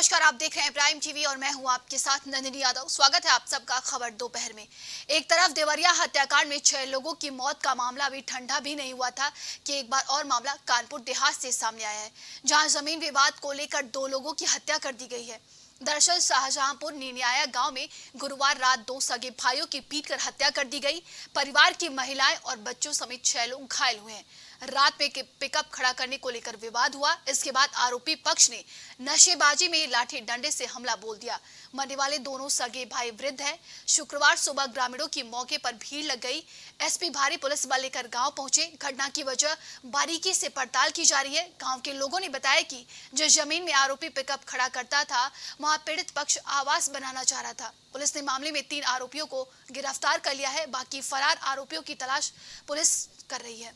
नमस्कार, आप देख रहे हैं प्राइम टीवी और मैं हूं आपके साथ नंदिनी यादव। स्वागत है आप सबका खबर दोपहर में। एक तरफ देवरिया हत्याकांड में 6 लोगों की मौत का मामला अभी ठंडा भी नहीं हुआ था कि एक बार और मामला कानपुर देहात से सामने आया है, जहां जमीन विवाद को लेकर 2 लोगों की हत्या कर दी गई है। दरअसल शाहजहांपुर नीनियाया गांव में गुरुवार रात 2 सगे भाइयों की पीटकर हत्या कर दी गई। परिवार की महिलाएं और बच्चों समेत 6 लोग घायल हुए हैं। रात में पिकअप खड़ा करने को लेकर विवाद हुआ। इसके बाद आरोपी पक्ष ने नशेबाजी में लाठी डंडे से हमला बोल दिया। मरने वाले दोनों सगे भाई वृद्ध हैं। शुक्रवार सुबह ग्रामीणों की मौके पर भीड़ लग गई। एसपी भारी पुलिस बल लेकर गांव पहुंचे। घटना की वजह बारीकी से पड़ताल की जा रही है। गांव के लोगों ने बताया कि जिस जमीन में आरोपी पिकअप खड़ा करता था, वहां पीड़ित पक्ष आवास बनाना चाह रहा था। पुलिस ने मामले में 3 आरोपियों को गिरफ्तार कर लिया है। बाकी फरार आरोपियों की तलाश पुलिस कर रही है।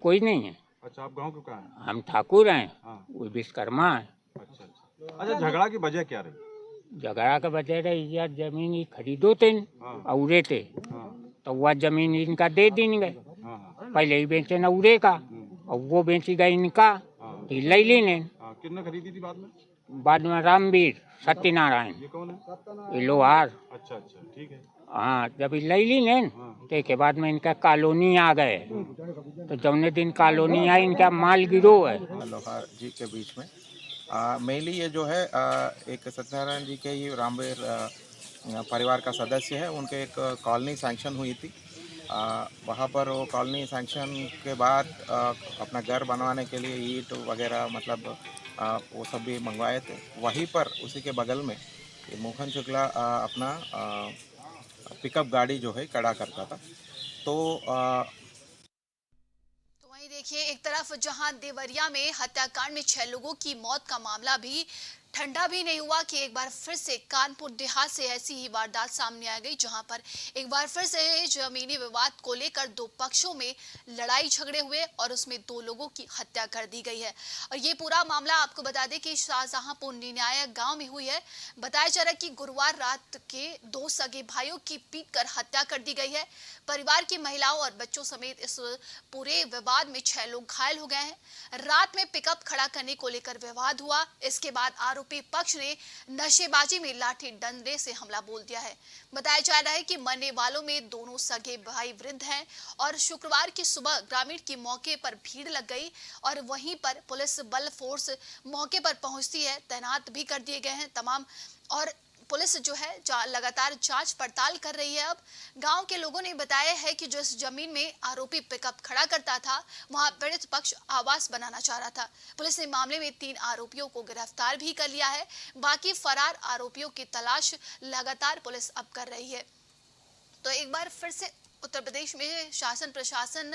कोई नहीं है। अच्छा, आप गांव के कहाँ हैं? हम ठाकुर हैं। हाँ। वो विश्वकर्मा है। अच्छा अच्छा। अच्छा, झगड़ा की वजह क्या रही? झगड़ा के बचे रहे यार, जमीन ही खरीदो थे हाँ। उरे थे। हाँ तो वह जमीन इनका दे दी गए। हाँ पहले ही बेचे न उरे का, और वो बेची गई इनका। हाँ। तो ले ली ने। हाँ, किसने खरीदी थी बाद में? बाद में रामवीर सत्यनारायण ये कौन है? ये लोहार। अच्छा अच्छा, ठीक है। हाँ, जब ले ली ने तो के बाद में इनका कॉलोनी आ गए। तो जौने दिन कॉलोनी आई, इनका माल गिरो है लोहार जी के बीच में। मेनली ये जो है एक सत्यनारायण जी के ही रामवीर परिवार का सदस्य है। उनके एक कॉलोनी सैंक्शन हुई थी। वहाँ पर वो कॉलोनी सैंक्शन के बाद अपना घर बनवाने के लिए ईंट वगैरह मतलब वो सब भी मंगवाए थे। वहीं पर उसी के बगल में मोहन शुक्ला अपना पिकअप गाड़ी जो है खड़ा करता था। तो वहीं देखिए, एक तरफ जहां देवरिया में हत्याकांड में 6 लोगों की मौत का मामला भी ठंडा भी नहीं हुआ कि एक बार फिर से कानपुर देहात से ऐसी ही वारदात सामने आ गई, जहां पर एक बार फिर से जमीनी विवाद को लेकर 2 पक्षों में लड़ाई झगड़े हुए और उसमें 2 लोगों की हत्या कर दी गई है। और ये पूरा मामला आपको बता दें कि शाहजहांपुर नीनियाया गांव में हुई है। बताया जा रहा है कि गुरुवार रात के 2 सगे भाइयों की पीटकर हत्या कर दी गई है। परिवार की महिलाओं और बच्चों समेत इस पूरे विवाद में 6 लोग घायल हो गए हैं। रात में पिकअप खड़ा करने को लेकर विवाद हुआ। इसके बाद आरोपी पक्ष ने नशेबाजी में लाठी डंडे से हमला बोल दिया है। बताया जा रहा है कि मरने वालों में दोनों सगे भाई वृद्ध हैं और शुक्रवार की सुबह ग्रामीण की मौके पर भीड़ लग गई और वहीं पर पुलिस बल फोर्स मौके पर पहुंचती है। तैनात भी कर दिए गए हैं तमाम, और पुलिस जो है लगातार जांच पड़ताल कर रही है। अब गांव के लोगों ने बताया है कि जिस जमीन में आरोपी पिकअप खड़ा करता था, वहां पीड़ित पक्ष आवास बनाना चाह रहा था। पुलिस ने मामले में 3 आरोपियों को गिरफ्तार भी कर लिया है। बाकी फरार आरोपियों की तलाश लगातार पुलिस अब कर रही है। तो एक बार फिर से उत्तर प्रदेश में शासन प्रशासन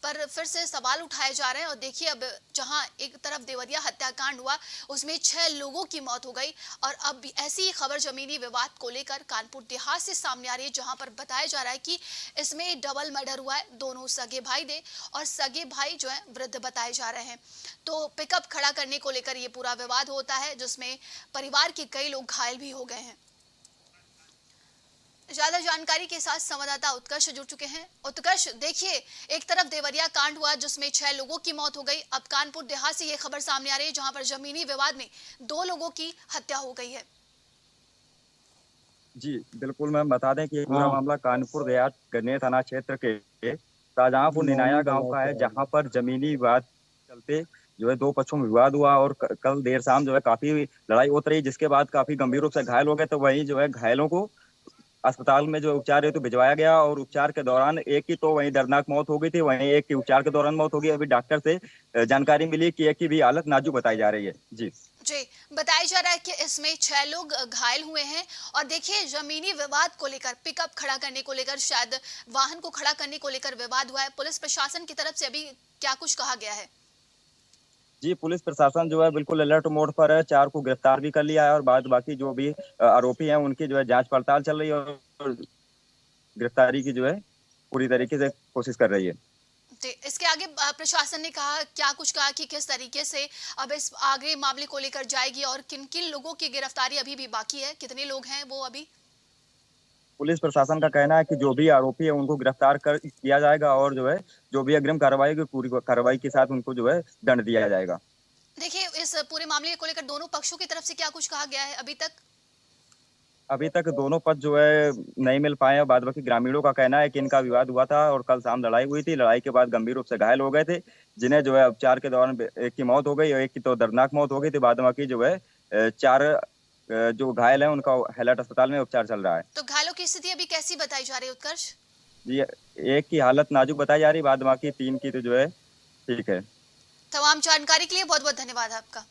पर फिर से सवाल उठाए जा रहे हैं। और देखिए, अब जहां एक तरफ देवरिया हत्याकांड हुआ, उसमें 6 लोगों की मौत हो गई, और अब ऐसी ही खबर जमीनी विवाद को लेकर कानपुर देहात से सामने आ रही है, जहां पर बताया जा रहा है कि इसमें डबल मर्डर हुआ है। दोनों सगे भाई थे और सगे भाई जो है वृद्ध बताए जा रहे हैं। तो पिकअप खड़ा करने को लेकर ये पूरा विवाद होता है, जिसमें परिवार के कई लोग घायल भी हो गए हैं। ज्यादा जानकारी के साथ संवाददाता उत्कर्ष जुड़ चुके हैं। उत्कर्ष, देखिए, एक तरफ देवरिया कांड हुआ जिसमें 6 लोगों की मौत हो गई। अब कानपुर देहात से ये खबर सामने आ रही है, जहां पर जमीनी विवाद में 2 लोगों की हत्या हो गई है। जी बिल्कुल, मैम बता दें कि ये पूरा मामला कानपुर देहात गन्ने थाना क्षेत्र के शाहजहांपुर निनाया गांव का है, जहां पर जमीनी विवाद चलते जो है 2 पक्षों में विवाद हुआ और कल देर शाम जो है काफी लड़ाई होती रही, जिसके बाद काफी गंभीर रूप से घायल हो गए। तो वहीं जो है घायलों को अस्पताल में जो उपचार हेतु भिजवाया गया, और उपचार के दौरान एक की तो वहीं दर्दनाक मौत हो गई थी, वहीं एक की उपचार के दौरान मौत हो गई। अभी डॉक्टर से जानकारी मिली कि एक की भी हालत नाजुक बताई जा रही है। जी बताया जा रहा है कि इसमें 6 लोग घायल हुए हैं। और देखिए, जमीनी विवाद को लेकर, पिकअप खड़ा करने को लेकर, शायद वाहन को खड़ा करने को लेकर विवाद हुआ है। पुलिस प्रशासन की तरफ से अभी क्या कुछ कहा गया है? जी, पुलिस प्रशासन जो है बिल्कुल अलर्ट मोड पर है। 4 को गिरफ्तार भी कर लिया है और बाकी जो भी आरोपी हैं उनकी जो है जांच पड़ताल चल रही है और गिरफ्तारी की जो है पूरी तरीके से कोशिश कर रही है। इसके आगे प्रशासन ने क्या कुछ कहा कि किस तरीके से अब इस आगे मामले को लेकर जाएगी, और किन किन लोगों की गिरफ्तारी अभी भी बाकी है? कितने लोग हैं वो अभी? पुलिस प्रशासन का कहना है कि जो भी आरोपी है उनको गिरफ्तार कर किया जाएगा और जो है जो भी अग्रिम कार्रवाई की पूरी कार्रवाई के साथ उनको जो है दंड दिया जाएगा। देखिए, इस पूरे मामले को लेकर दोनों पक्षों की तरफ से क्या कुछ कहा गया है अभी तक? अभी तक दोनों पक्ष जो है नहीं मिल पाए हैं। बाद बाकी ग्रामीणों का कहना है कि इनका विवाद हुआ था और कल शाम लड़ाई हुई थी। लड़ाई के बाद गंभीर रूप से घायल हो गए थे, जिन्हें जो है उपचार के दौरान एक की मौत हो गई और एक की तो दर्दनाक मौत हो गई थी। बाद बाकी जो है चार जो घायल है उनका हैलट अस्पताल में उपचार चल रहा है। तो घायलों की स्थिति अभी कैसी बताई जा रही है, उत्कर्ष? जी, एक की हालत नाजुक बताई जा रही, बाद बाकी तीन की तो जो है ठीक है। तमाम जानकारी के लिए बहुत बहुत धन्यवाद आपका।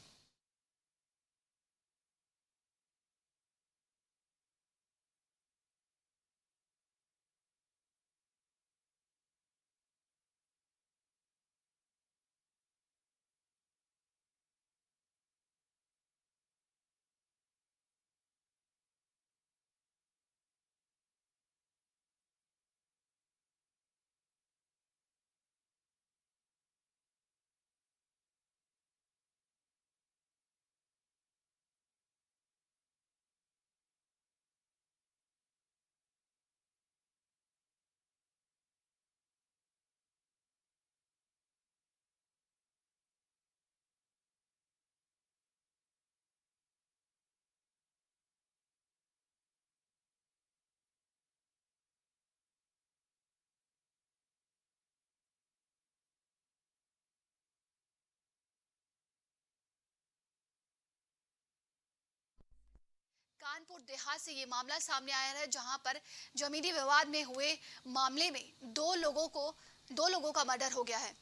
कानपुर देहात से ये मामला सामने आया है, जहां पर जमीनी विवाद में हुए मामले में दो लोगों का मर्डर हो गया है।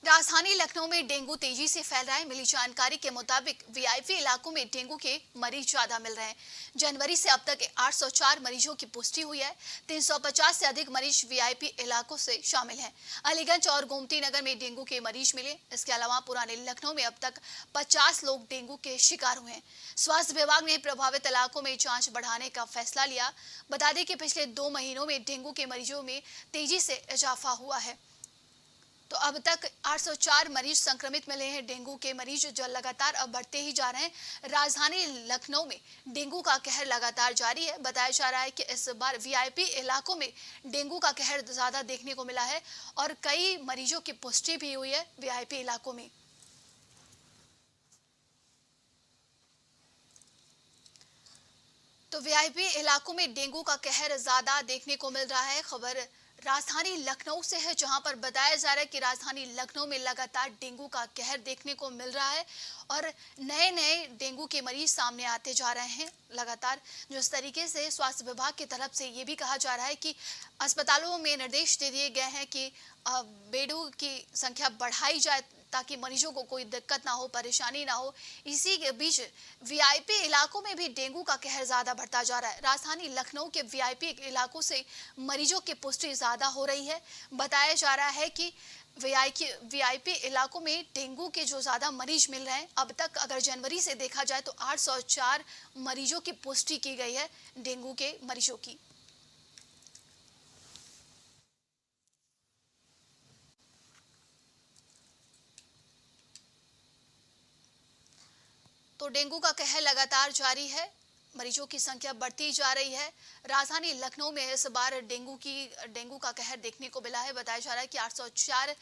राजधानी लखनऊ में डेंगू तेजी से फैल रहा है। मिली जानकारी के मुताबिक वीआईपी इलाकों में डेंगू के मरीज ज्यादा मिल रहे हैं। जनवरी से अब तक 804 मरीजों की पुष्टि हुई है। 350 से अधिक मरीज वीआईपी इलाकों से शामिल हैं। अलीगंज और गोमती नगर में डेंगू के मरीज मिले। इसके अलावा पुराने लखनऊ में अब तक 50 लोग डेंगू के शिकार हुए हैं। स्वास्थ्य विभाग ने प्रभावित इलाकों में जाँच बढ़ाने का फैसला लिया। बता दें कि पिछले 2 महीनों में डेंगू के मरीजों में तेजी से इजाफा हुआ है। तो अब तक 804 मरीज संक्रमित मिले हैं। डेंगू के मरीज जो लगातार अब बढ़ते ही जा रहे हैं। राजधानी लखनऊ में डेंगू का कहर लगातार जारी है। बताया जा रहा है कि इस बार वीआईपी इलाकों में डेंगू का कहर ज्यादा देखने को मिला है और कई मरीजों की पुष्टि भी हुई है वीआईपी इलाकों में। तो वीआईपी इलाकों में डेंगू का कहर ज्यादा देखने को मिल रहा है। खबर राजधानी लखनऊ से है, जहां पर बताया जा रहा है कि राजधानी लखनऊ में लगातार डेंगू का कहर देखने को मिल रहा है और नए नए डेंगू के मरीज सामने आते जा रहे हैं। लगातार जिस तरीके से स्वास्थ्य विभाग की तरफ से ये भी कहा जा रहा है कि अस्पतालों में निर्देश दे दिए गए हैं कि बेडों की संख्या बढ़ाई जाए ताकि मरीजों को कोई दिक्कत ना हो, परेशानी ना हो। इसी के बीच वीआईपी इलाकों में भी डेंगू का कहर ज्यादा बढ़ता जा रहा है। राजधानी लखनऊ के वीआईपी इलाकों से मरीजों की पुष्टि ज्यादा हो रही है। बताया जा रहा है कि वीआईपी इलाकों में डेंगू के जो ज्यादा मरीज मिल रहे हैं, अब तक अगर जनवरी से देखा जाए तो 804 मरीजों की पुष्टि की गई है डेंगू के मरीजों की। तो डेंगू का कहर लगातार जारी है। मरीजों की संख्या बढ़ती जा रही है। राजधानी लखनऊ में इस बार डेंगू का कहर देखने को मिला है। बताया जा रहा है कि 804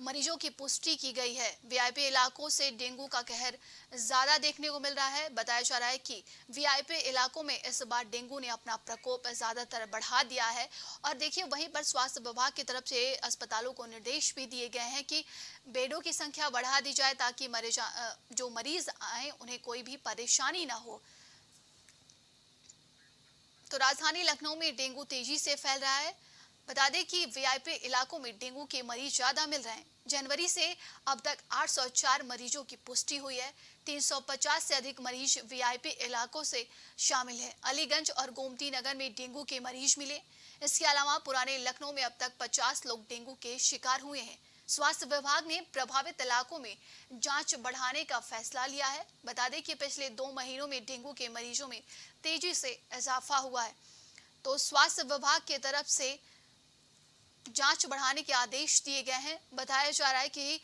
मरीजों की पुष्टि की गई है। वीआईपी इलाकों से डेंगू का कहर ज्यादा देखने को मिल रहा है। बताया जा रहा है कि वीआईपी इलाकों में इस बार डेंगू ने अपना प्रकोप ज्यादातर बढ़ा दिया है। और देखिए, वहीं पर स्वास्थ्य विभाग की तरफ से अस्पतालों को निर्देश भी दिए गए हैं कि बेडों की संख्या बढ़ा दी जाए ताकि जो मरीज आए उन्हें कोई भी परेशानी ना हो। तो राजधानी लखनऊ में डेंगू तेजी से फैल रहा है। बता दें कि वीआईपी इलाकों में डेंगू के मरीज ज्यादा मिल रहे हैं। जनवरी से अब तक 804 मरीजों की पुष्टि हुई है। 350 से अधिक मरीज वीआईपी इलाकों से शामिल हैं। अलीगंज और गोमती नगर में डेंगू के मरीज मिले। इसके अलावा पुराने लखनऊ में अब तक 50 लोग डेंगू के शिकार हुए हैं। स्वास्थ्य विभाग ने प्रभावित इलाकों में जांच बढ़ाने का फैसला लिया है। बता दें कि पिछले 2 महीनों में डेंगू के मरीजों में तेजी से इजाफा हुआ है। तो स्वास्थ्य विभाग की तरफ से जांच बढ़ाने के आदेश दिए गए हैं। बताया जा रहा है कि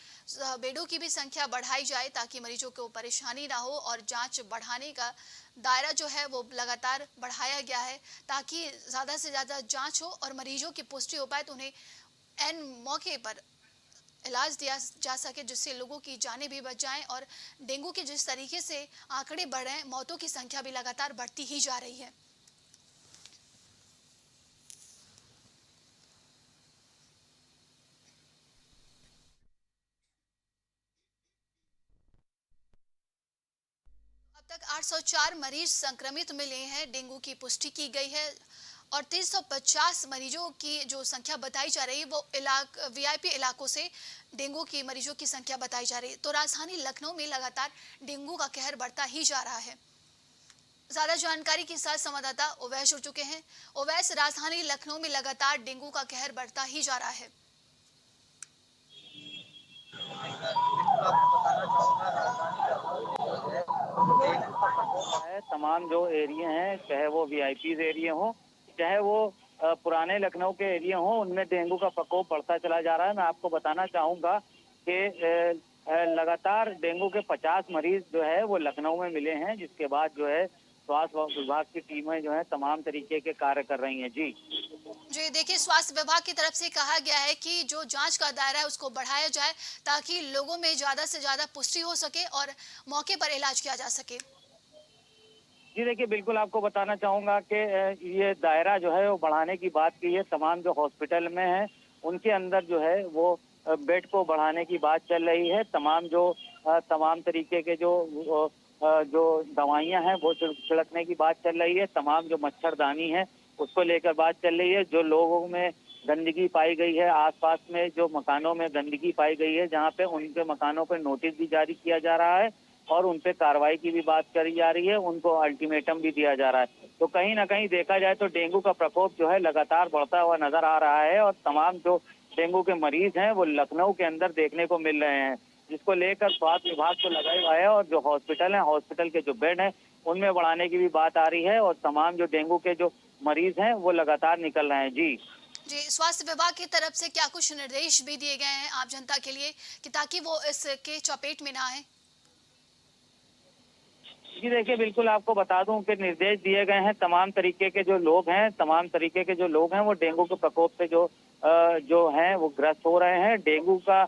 बेडों की भी संख्या बढ़ाई जाए ताकि मरीजों को परेशानी ना हो, और जांच बढ़ाने का दायरा जो है वो लगातार बढ़ाया गया है ताकि ज़्यादा से ज़्यादा जांच हो और मरीजों की पुष्टि हो पाए, तो उन्हें एन मौके पर इलाज दिया जा सके, जिससे लोगों की जानें भी बच जाएं। और डेंगू के जिस तरीके से आंकड़े बढ़ रहे हैं, मौतों की संख्या भी लगातार बढ़ती ही जा रही है। अब तक 804 मरीज संक्रमित मिले हैं, डेंगू की पुष्टि की गई है और 350 मरीजों की जो संख्या बताई जा रही है वो वीआईपी इलाकों से डेंगू की मरीजों की संख्या बताई जा रही है। तो राजधानी लखनऊ में लगातार डेंगू का कहर बढ़ता ही जा रहा है। ज्यादा जानकारी के साथ संवाददाता ओवैस जुड़ चुके हैं। ओवैस, राजधानी लखनऊ में लगातार डेंगू का कहर बढ़ता ही जा रहा है। तमाम जो एरिया हैं, चाहे वो वीआईपी एरिया हो, चाहे वो पुराने लखनऊ के एरिया हो, उनमें डेंगू का प्रकोप बढ़ता चला जा रहा है। मैं आपको बताना चाहूंगा कि लगातार डेंगू के 50 मरीज जो है वो लखनऊ में मिले हैं, जिसके बाद जो है स्वास्थ्य विभाग की टीमें जो है तमाम तरीके के कार्य कर रही हैं। जी देखिए, स्वास्थ्य विभाग की तरफ से कहा गया है कि जो जांच का दायरा है उसको बढ़ाया जाए ताकि लोगों में ज्यादा से ज्यादा पुष्टि हो सके और मौके पर इलाज किया जा सके। जी देखिए, बिल्कुल आपको बताना चाहूंगा कि ये दायरा जो है वो बढ़ाने की बात की है। तमाम जो हॉस्पिटल में है उनके अंदर जो है वो बेड को बढ़ाने की बात चल रही है। तमाम तरीके के जो दवाइयां हैं वो छिड़कने की बात चल रही है। तमाम जो मच्छरदानी है उसको लेकर बात चल रही है। जो लोगों में गंदगी पाई गई है, आसपास में जो मकानों में गंदगी पाई गई है, जहाँ पे उनके मकानों पे नोटिस भी जारी किया जा रहा है और उन पे कार्रवाई की भी बात करी जा रही है, उनको अल्टीमेटम भी दिया जा रहा है। तो कहीं ना कहीं देखा जाए तो डेंगू का प्रकोप जो है लगातार बढ़ता हुआ नजर आ रहा है और तमाम जो डेंगू के मरीज हैं वो लखनऊ के अंदर देखने को मिल रहे हैं, जिसको लेकर स्वास्थ्य विभाग को लगाया हुआ है। और जो हॉस्पिटल है, हॉस्पिटल के जो बेड हैं उनमें बढ़ाने की भी बात आ रही है और तमाम जो डेंगू के जो मरीज हैं वो लगातार निकल रहे हैं। जी स्वास्थ्य विभाग की तरफ से क्या कुछ निर्देश भी दिए गए हैं आम जनता के लिए कि ताकि वो इसके चपेट में ना आए? जी देखिए, बिल्कुल आपको बता दूं कि निर्देश दिए गए हैं। तमाम तरीके के जो लोग हैं वो डेंगू के प्रकोप से जो हैं वो ग्रस्त हो रहे हैं। डेंगू का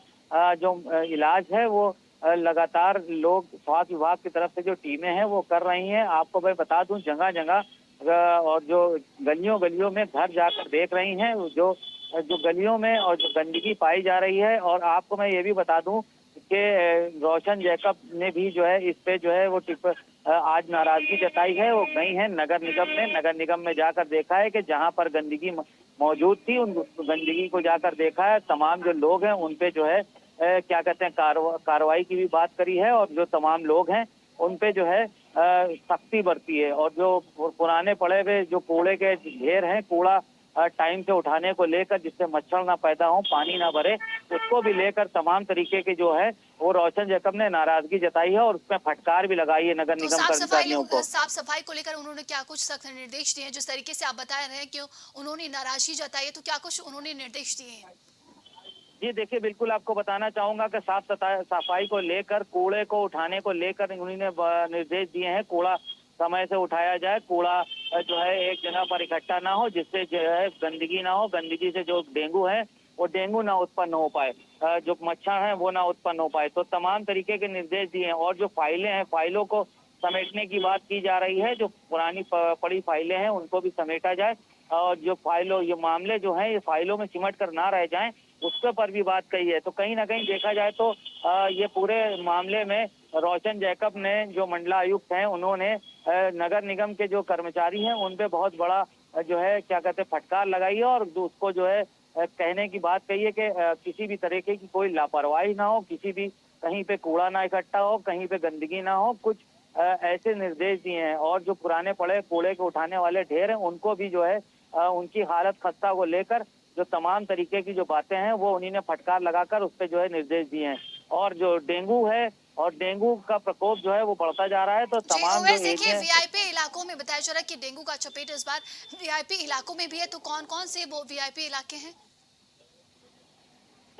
जो इलाज है वो लगातार लोग स्वास्थ्य विभाग की तरफ से जो टीमें हैं वो कर रही हैं। आपको मैं बता दूं, जगह जगह और जो गलियों में घर जाकर देख रही हैं जो गलियों में और जो गंदगी पाई जा रही है। और आपको मैं ये भी बता दूं कि रोशन जैकब ने भी जो है इस पे जो है वो आज नाराजगी जताई है। वो गई हैं नगर निगम में जाकर देखा है कि जहां पर गंदगी मौजूद थी उन गंदगी को जाकर देखा है। तमाम जो लोग हैं उन पे जो है क्या कहते हैं कार्रवाई की भी बात करी है और जो तमाम लोग हैं उन पे जो है सख्ती बरती है। और जो पुराने पड़े हुए जो कूड़े के ढेर हैं, कूड़ा टाइम से उठाने को लेकर जिससे मच्छर ना पैदा हो, पानी ना भरे, उसको भी लेकर तमाम तरीके के जो है वो रोशन जैकब ने नाराजगी जताई है और उसमें फटकार भी लगाई है नगर निगम कर्मचारियों को। साफ सफाई को लेकर उन्होंने क्या कुछ सख्त निर्देश दिए हैं? जिस तरीके से आप बता रहे हैं कि उन्होंने नाराजगी जताई है, तो क्या कुछ उन्होंने निर्देश दिए हैं? जी देखिए, बिल्कुल आपको बताना चाहूंगा कि साफ सफाई को लेकर, कूड़े को उठाने को लेकर उन्होंने निर्देश दिए हैं। कूड़ा समय से उठाया जाए, कूड़ा जो है एक जगह पर इकट्ठा ना हो जिससे जो है गंदगी ना हो, गंदगी से जो डेंगू है वो डेंगू ना उत्पन्न हो पाए, जो मच्छर हैं वो ना उत्पन्न हो पाए। तो तमाम तरीके के निर्देश दिए हैं। और जो फाइलें हैं, फाइलों को समेटने की बात की जा रही है। जो पुरानी पड़ी फाइलें हैं उनको भी समेटा जाए और जो ये मामले जो हैं ये फाइलों में सिमट कर ना रह जाएं, उसके पर भी बात कही है। तो कहीं ना कहीं देखा जाए तो ये पूरे मामले में रोशन जैकब ने, जो मंडलायुक्त हैं, उन्होंने नगर निगम के जो कर्मचारी हैं उन पे बहुत बड़ा जो है क्या कहते हैं फटकार लगाई है और उसको जो है कहने की बात कही है कि किसी भी तरीके की कोई लापरवाही ना हो, किसी भी कहीं पे कूड़ा ना इकट्ठा हो, कहीं पे गंदगी ना हो, कुछ ऐसे निर्देश दिए हैं। और जो पुराने पड़े कूड़े को उठाने वाले ढेर हैं उनको भी जो है उनकी हालत खस्ता को लेकर जो तमाम तरीके की जो बातें हैं वो उन्हीं ने फटकार लगाकर उस पर जो है निर्देश दिए हैं। और जो डेंगू है और डेंगू का प्रकोप जो है वो बढ़ता जा रहा है। तो तमाम जो देखिए, वीआईपी इलाकों में बताया जा रहा है कि डेंगू का चपेट इस बार वीआईपी इलाकों में भी है, तो कौन कौन से वो वीआईपी इलाके हैं?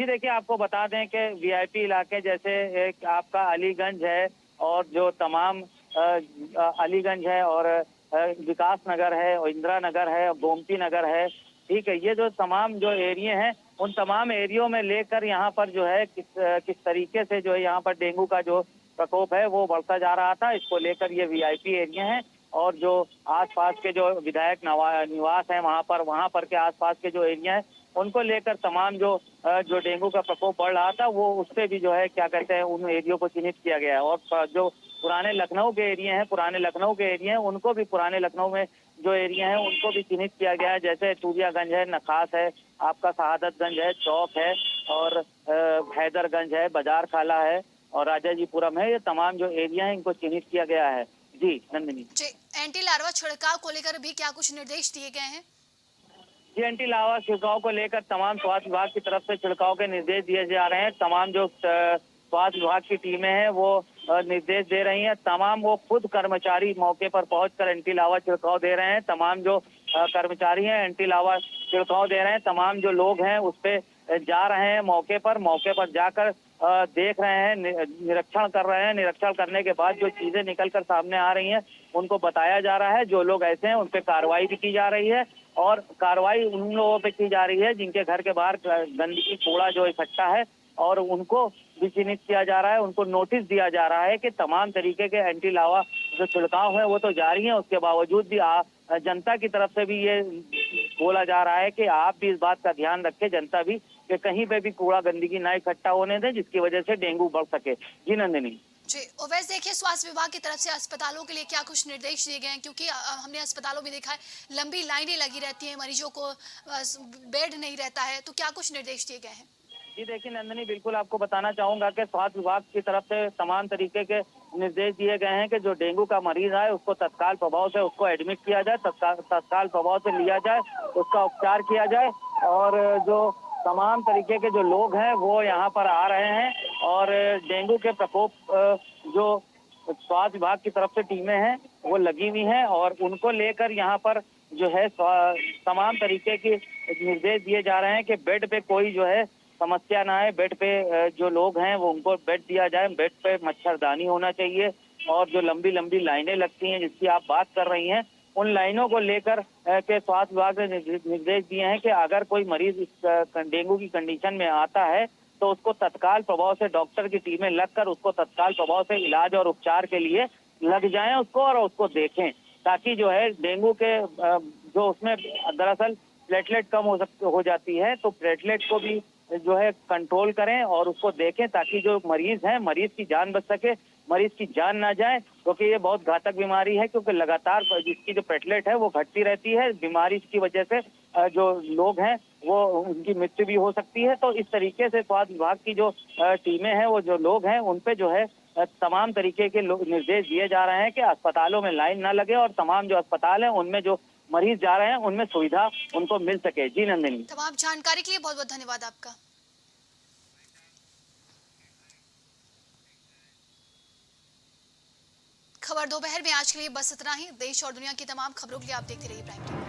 जी देखिए, आपको बता दें कि वीआईपी इलाके जैसे एक आपका अलीगंज है और जो तमाम अलीगंज है और विकास नगर है और इंदिरा नगर है और गोमती नगर है, ठीक है, ये जो तमाम जो एरिया हैं उन तमाम एरियो में लेकर यहाँ पर जो है किस तरीके से जो है यहाँ पर डेंगू का जो प्रकोप है वो बढ़ता जा रहा था। इसको लेकर ये वीआईपी एरिया हैं और जो आसपास के जो विधायक निवास हैं वहाँ पर के आसपास के जो एरिया हैं उनको लेकर तमाम जो डेंगू का प्रकोप बढ़ रहा था वो उससे भी जो है क्या कहते हैं उन एरियो को चिन्हित किया गया है। और जो पुराने लखनऊ के एरिया हैं उनको भी पुराने लखनऊ में जो एरिया हैं उनको भी चिन्हित किया गया है। जैसे टूबियागंज है, नखास है, आपका शहादतगंज है, चौक है और हैदरगंज है, बाजार खाला है और राजाजीपुरम है। ये तमाम जो एरिया है इनको चिन्हित किया गया है। जी नंदिनी जी, एंटी लार्वा छिड़काव को लेकर भी क्या कुछ निर्देश दिए गए हैं? जी, एंटी लार्वा छिड़काव को लेकर तमाम स्वास्थ्य विभाग की तरफ से छिड़काव के निर्देश दिए जा रहे हैं। तमाम जो स्वास्थ्य विभाग की टीमें हैं वो निर्देश दे रही हैं। तमाम वो खुद कर्मचारी मौके पर पहुंचकर एंटी लार्वा छिड़काव दे रहे हैं। तमाम जो कर्मचारी हैं एंटी लार्वा छिड़काव दे रहे हैं। तमाम जो लोग हैं उस पे जा रहे हैं मौके पर जाकर देख रहे हैं, निरीक्षण कर रहे हैं। निरीक्षण करने के बाद जो चीजें निकल कर सामने आ रही हैं उनको बताया जा रहा है। जो लोग ऐसे हैं उन पे कार्रवाई भी की जा रही है और कार्रवाई उन लोगों पे की जा रही है जिनके घर के बाहर गंदगी कूड़ा जो इकट्ठा है और उनको भी चिन्हित किया जा रहा है। उनको नोटिस दिया जा रहा है कि तमाम तरीके के एंटी लार्वा जो छिड़काव है वो तो जारी है, उसके बावजूद भी जनता की तरफ से भी ये बोला जा रहा है कि आप भी इस बात का ध्यान रखें, जनता भी, कि कहीं पे भी कूड़ा गंदगी ना इकट्ठा होने दें जिसकी वजह से डेंगू बढ़ सके। जी नंदिनी। जी, और वैसे देखिए स्वास्थ्य विभाग की तरफ से अस्पतालों के लिए क्या कुछ निर्देश दिए गए हैं? क्योंकि हमने अस्पतालों में देखा है लंबी लाइनें लगी रहती हैं, मरीजों को बेड नहीं रहता है, तो क्या कुछ निर्देश दिए गए हैं? जी देखिए नंदिनी, बिल्कुल आपको बताना चाहूंगा कि स्वास्थ्य विभाग की तरफ से तमाम तरीके के निर्देश दिए गए हैं कि जो डेंगू का मरीज है उसको तत्काल प्रभाव से उसको एडमिट किया जाए, तत्काल प्रभाव से लिया जाए, उसका उपचार किया जाए और जो तमाम तरीके के जो लोग हैं वो यहाँ पर आ रहे हैं और डेंगू के प्रकोप जो स्वास्थ्य विभाग की तरफ से टीमें हैं वो लगी हुई हैं और उनको लेकर यहाँ पर जो है तमाम तरीके के निर्देश दिए जा रहे हैं कि बेड पे कोई जो है समस्या ना है। बेड पे जो लोग हैं वो उनको बेड दिया जाए, बेड पे मच्छरदानी होना चाहिए और जो लंबी लंबी लाइनें लगती हैं जिसकी आप बात कर रही हैं उन लाइनों को लेकर के स्वास्थ्य विभाग ने निर्देश दिए हैं कि अगर कोई मरीज इस डेंगू की कंडीशन में आता है तो उसको तत्काल प्रभाव से डॉक्टर की टीमें लगकर उसको तत्काल प्रभाव से इलाज और उपचार के लिए लग जाएं उसको और उसको देखें, ताकि जो है डेंगू के जो उसमें दरअसल प्लेटलेट कम हो जाती है तो प्लेटलेट को भी जो है कंट्रोल करें और उसको देखें ताकि जो मरीज हैं मरीज की जान बच सके, मरीज की जान ना जाए, क्योंकि ये बहुत घातक बीमारी है क्योंकि लगातार जिसकी जो प्लेटलेट है वो घटती रहती है। बीमारी की वजह से जो लोग हैं वो उनकी मृत्यु भी हो सकती है। तो इस तरीके से स्वास्थ्य विभाग की जो टीमें हैं वो जो लोग हैं उन पे जो है तमाम तरीके के निर्देश दिए जा रहे हैं कि अस्पतालों में लाइन ना लगे और तमाम जो अस्पताल है उनमें जो मरीज जा रहे हैं उनमें सुविधा उनको मिल सके। जी नंदिनी। तमाम जानकारी के लिए बहुत बहुत धन्यवाद आपका। खबर दोपहर में आज के लिए बस इतना ही। देश और दुनिया की तमाम खबरों के लिए आप देखते रहिए प्राइम टाइम।